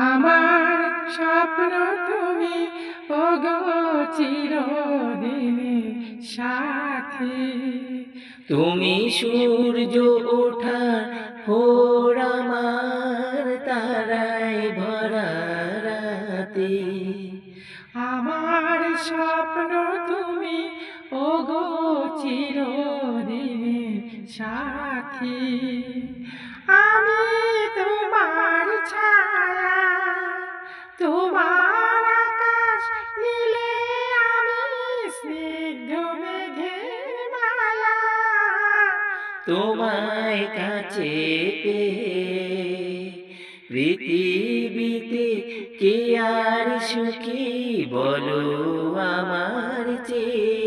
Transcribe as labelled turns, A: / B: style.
A: আমার স্বপ্ন তুমি ওগো চিরদিনের সাথী।
B: তুমি সূর্য ওঠার ভোর আমার তারায় ভরা রাতে।
A: আমার স্বপ্ন তুমি ওগো চিরদিনের সাথী। আমি তোমার ছায়া, তোমার আকাশ নীলে, আমি স্নিগ্ধ মেঘের মালা।
B: তোমায় কাছে পেয়ে পৃথিবীতে কে আর সুখী বলো আমার চেয়ে।